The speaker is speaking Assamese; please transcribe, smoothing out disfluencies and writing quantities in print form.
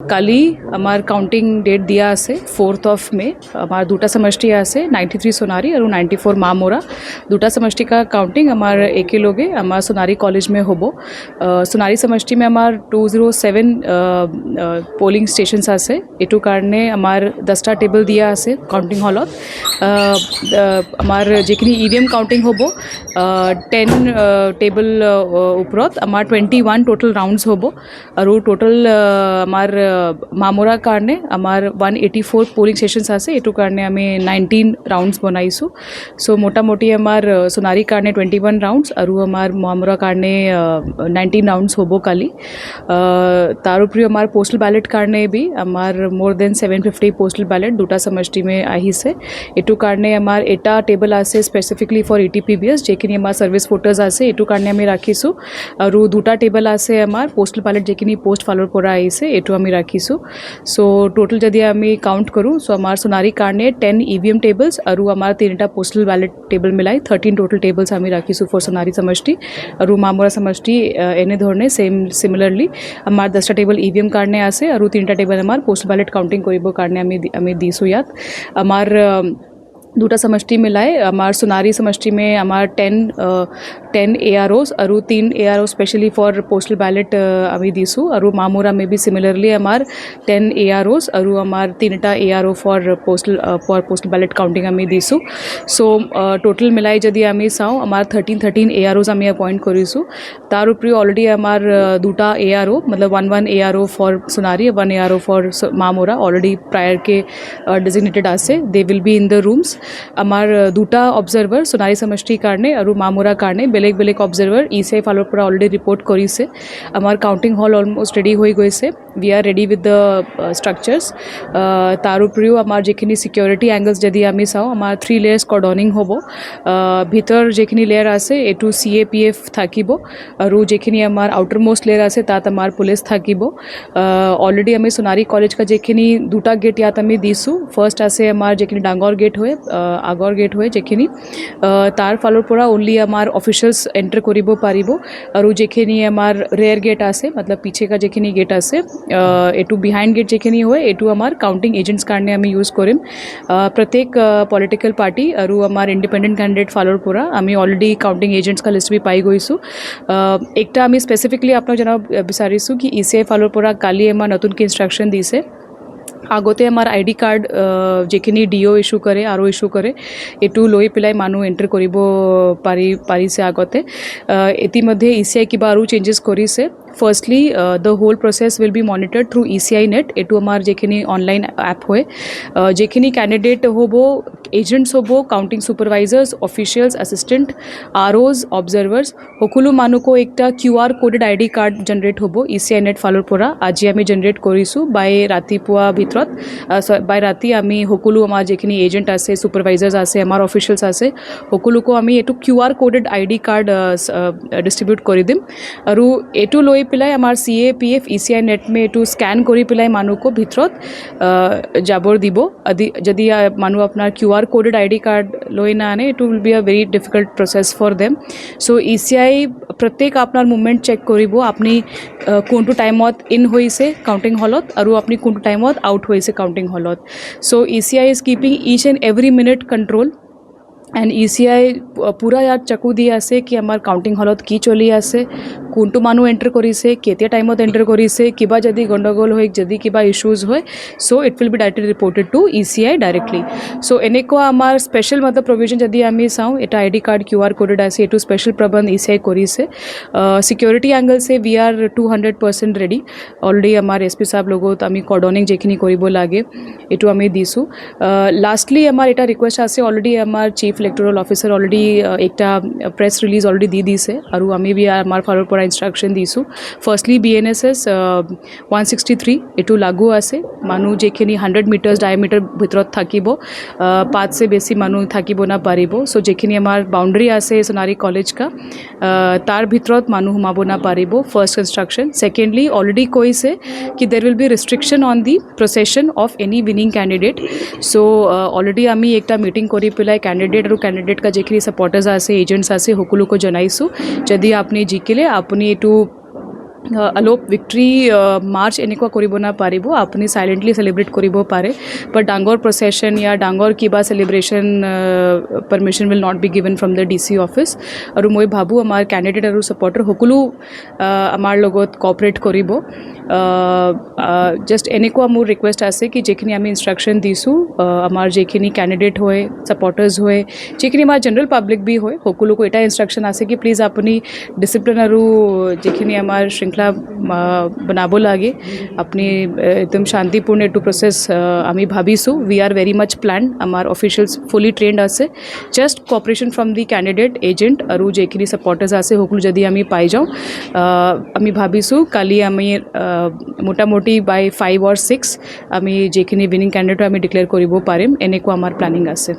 কালি আমার কাউন্টিং ডেট দিয়া আছে 4th of May। আমার দুটা সমষ্টি আছে 93 সোনারি और 94 मामोरा। দুটা সমষ্টি का काउंटिंग আমার একেলগে আমার সোনারি কলেজ में হবো। সোনারি সমষ্টি में আমার 207 পোলিং স্টেশনস আছে। এটু কারণে আমার 10টা টেবল দিয়া আছে কাউন্টিং হলত। আমার যেখিনি ইভিএম কাউন্টিং হবো 10 টেবল উপরত আমার 21 টোটাল রাউন্ডস হবো আর টোটাল আমার মামোরা কারণে আমার 184 পোলিং স্টেশনস আছে। এটু কারণে আমি 19 রাউন্ডস বনাইছো। সো মোটামুটি আমার সোনারি কারণে 21 রাউন্ডস আর আমার মামোরা কারণে 19 রাউন্ডস হবো কালি। তার উপরে আমার পোস্টাল ব্যালেট কারণে भी আমার মোর দেন 750 পোস্টাল ব্যালেট দুটা সমষ্টি में আহিছে। এটু কারণে আমার এটা টেবল আছে স্পেসিফিকলি ফর ইটিপিবিএস যেখিনি আমার সার্ভিস ভোটার্স আছে। এটু কারণে আমি রাখিছো আর দুটা টেবল আছে আমার পোস্টাল ব্যালেট যেখিনি পোস্ট ফালোর পরা আইছে এটু আমি রাখিছো। সো টোটাল যদি আমি কাউন্ট কरूँ সো আমার সোনারি কারণে 10 ইভিএম টেবলস আর আমার 3টা পোস্টাল ব্যালেট টেবল মিলাই 13 টোটাল টেবলস আমি রাখিছো ফর সোনারি সমষ্টি আর মামোরা সমষ্টি এনে ধরনে সেম সিমিলারলি আমার 10টা টেবল ইভিএম কারণে আছে আর 3টা টেবল আমার পোস্টাল ব্যালেট কাউন্টিং করিব কারণে আমি দিছো ইয়াত। আমার দুটা সমষ্টি মিলাই আমার সোনারি সমষ্টি में আমার 10 AROs और 3 ARO specially for postal ballot আমি দিছো और मामोरा में भी सिमिलरली আমার 10 AROs और আমার 3টা ARO for postal ballot counting আমি দিছো। সো টোটাল মিলাই যদি আমি চাও আমার 13 AROs আমি अपॉइंट করিছো। তার উপরে অলরেডি আমার দুটা ARO मतलब 1 ARO for Sonari 1 ARO for Mamora already prior के डेजिग्नेटेड আছে। They will be in the rooms. আমার দুটা অবজারভার সোনারি সমষ্টি কারণে আর মামোরা কারণে বেলেগ বেলেগ অবজারভার ইসিআই ফালোর পর অলরেডি রিপোর্ট করিছে। আমার কাউন্টিং হল অলমোস্ট রেডি হয়ে গেছে। We are ready with the structures. তার উপরেও আমার যেখিনি সিকিউরিটি অ্যাঙ্গেলস যদি আমি চাও আমার 3 লেয়ার্স কর্ডনিং হব। ভিতর যেখিনি লেয়ার আছে এটু CAPF থাকিব আর যেখিনি আমার আউটার মোস্ট লেয়ার আছে তাত আমার পুলিশ থাকিব। অলরেডি আমি সোনারি কলেজ কা যেখিনি দুটা গেট ইয়াত আমি দিছো। ফার্স্ট আছে আমার যেখিনি ডাঙ্গর গেট হয়ে আগর গেট হয়ে যেখিনি তার ফালোর পরা ওনলি আমার অফিসিয়ালস এন্টার করিব পারিব আর যেখিনি আমার রেয়ার গেট আছে मतलब पीछे का যেখিনি গেট আছে এটু বিহাইন্ড গেট যেখিনি হয় এটু আমার কাউন্টিং এজেন্টস কারণে আমি ইউজ করিম। প্রত্যেক পলিটিক্যাল পার্টি আর আমার ইন্ডিপেন্ডেন্ট ক্যান্ডিডেট ফালোর পরা আমি অলরেডি কাউন্টিং এজেন্টস কা লিস্ট भी পাই গৈছো। একটা আমি স্পেসিফিকলি আপনার জানাব বিচাৰিছো কি ইসিআই ফালোর পরা কালি আমার নতুন কি ইনস্ট্রাকশন দিছে আগতে আমার আইডি কার্ড যেখিনি ডিও ইস্যু করে আরও ইস্যু করে এটু লৈ পেলাই মানুহ এন্টার করিব পাৰিছে আগতে। ইতিমধ্যে ইসিআই কিবা আৰু চেঞ্জেস কৰিছে। Firstly the whole process will be monitored through ECI net. এটু আমার যেখিনি অনলাইন অ্যাপ হয় যেখিনি ক্যান্ডিডেট হব এজেন্টস হব counting supervisors officials assistant ROs observers সকলো মানুহকো একটা QR coded ID card generate হব ইসিআই নেট ফালোর পরা আজি আমি জেনারেট কৰিছো বাই ৰাতিপুৱা ভিতৰত। বাই ৰাতি আমি সকলো আমাৰ যেখিনি এজেন্ট আছে সুপাৰভাইজাৰ্স আছে আমাৰ অফিসিয়ালস আছে সকলোকো আমি এটু QR coded ID card distribute কৰি দিম আৰু এটু লৈ পেলাই আমাৰ CAPF ইসিআই নেট में এটু স্ক্যান কৰি পেলাই মানুহকো ভিতৰত যাবৰ দিব। যদি মানুহ আপোনাৰ QR কোডেড আইডি কার্ড লৈ না আনে it will be a very difficult process for them. So ECI প্রত্যেক আপনার মুভমেন্ট চেক কৰিব আপনি কোনটো টাইমত ইন হৈছে কাউন্টিং হলত আৰু আপনি কোনটো টাইমত আউট হৈছে কাউন্টিং হলত। So ECI is keeping each and every minute control and ECI পুরা ইয়াত চকু দি আছে কি আমাৰ কাউন্টিং হলত কি চলি আছে কোনটো মানুহ এন্টাৰ কৰিছে কেতিয়া টাইমত এন্টাৰ কৰিছে কিবা যদি গণ্ডগোল হয় যদি কিবা ইস্যুজ হয় so it will be directly reported to ECI directly. So এনেকুৱা আমাৰ স্পেচিয়েল मतलब প্ৰভিজন যদি আমি চাওঁ এটা আইডি কাৰ্ড QR কোডেড আছে এইটো স্পেচিয়েল প্ৰবন্ধ ইসিআই কৰিছে। সিকিউৰিটি এংগল से वी आर 200% ৰেডি। অলৰেডি আমাৰ SP সাহেব লগত আমি কৰ্ডনিং যেখিনি কৰিব লাগে এইটো আমি দিছো। লাস্টলি আমার এটা রিকোয়েস্ট আছে অলরেডি আমার চিফ ইলেক্টোরাল অফিসার অলরেডি একটা প্রেস রিলিজ অলরেডি দি দিছে আৰু আমি भी আমাৰ ফালৰ পৰা ইনস্ট্রাকশন দিছো। ফার্স্টলি BNSS 163 এটু লাগু আছে মানুহ যেখিনি 100 মিটার্স ডায়ামিটার ভিতৰত থাকিব 5 से বেছি মানুহ থাকিব না পাৰিব। সো যেখিনি আমাৰ বাউন্ডাৰি আছে সোনাৰি কলেজ কা তাৰ ভিতৰত মানুহ সোমাব না পাৰিব ফার্স্ট ইনস্ট্রাকশন। সেকেন্ডলি অলরেডি কৈছে কি there will be restriction on the procession of any winning candidate. So already আমি একটা মিটিং কৰি পেলাই ক্যান্ডিডেট আৰু ক্যান্ডিডেট কা যেখিনি সাপোর্টার্স আছে এজেন্টস আছে সকলোকো জনাইছো যদি আপনি জিকিলে আপনি এটু আলোপ ভিক্টৰী মাৰ্চ এনেকুৱা কৰিব নাপাৰিব, আপুনি চাইলেণ্টলি চেলিব্ৰেট কৰিব পাৰে, বাট ডাঙৰ প্ৰচেশ্যন ইয়া ডাঙৰ কিবা celebration permission will not be given from the DC office. আৰু মই ভাবোঁ আমাৰ কেণ্ডিডেট আৰু ছাপৰ্টাৰ সকলো আমাৰ লগত কঅপাৰেট কৰিব। জাষ্ট এনেকুৱা মোৰ ৰিকুৱেষ্ট আছে কি যিখিনি আমি ইনষ্ট্ৰাকশ্যন দিছোঁ, আমাৰ যিখিনি কেণ্ডিডেট হয়, ছাপৰ্টাৰ্ছ হয়, যিখিনি আমাৰ জেনেৰেল পাব্লিক বি হয়, সকলোকো এটা ইনষ্ট্ৰাকশ্যন আছে কি প্লিজ আপুনি ডিচিপ্লিন আৰু যিখিনি আমাৰ শৃংখলা বনাব লাগে, আপুনি একদম শান্তিপূৰ্ণ এইটো প্ৰচেছ আমি ভাবিছোঁ। We are very much plain, আমাৰ অফিচিয়েলছ ফুলি ট্ৰেইনড আছে। Just cooperation from the candidate agent আৰু যিখিনি ছাপৰ্টাৰ্ছ আছে সকলো যদি আমি পাই যাওঁ, আমি ভাবিছোঁ কালি আমি মোটামুটি বাই 5 or 6 আমি যিখিনি উইনিং কেণ্ডিডেট আমি ডিক্লেয়াৰ কৰিব পাৰিম, এনেকুৱা আমাৰ প্লেনিং আছে।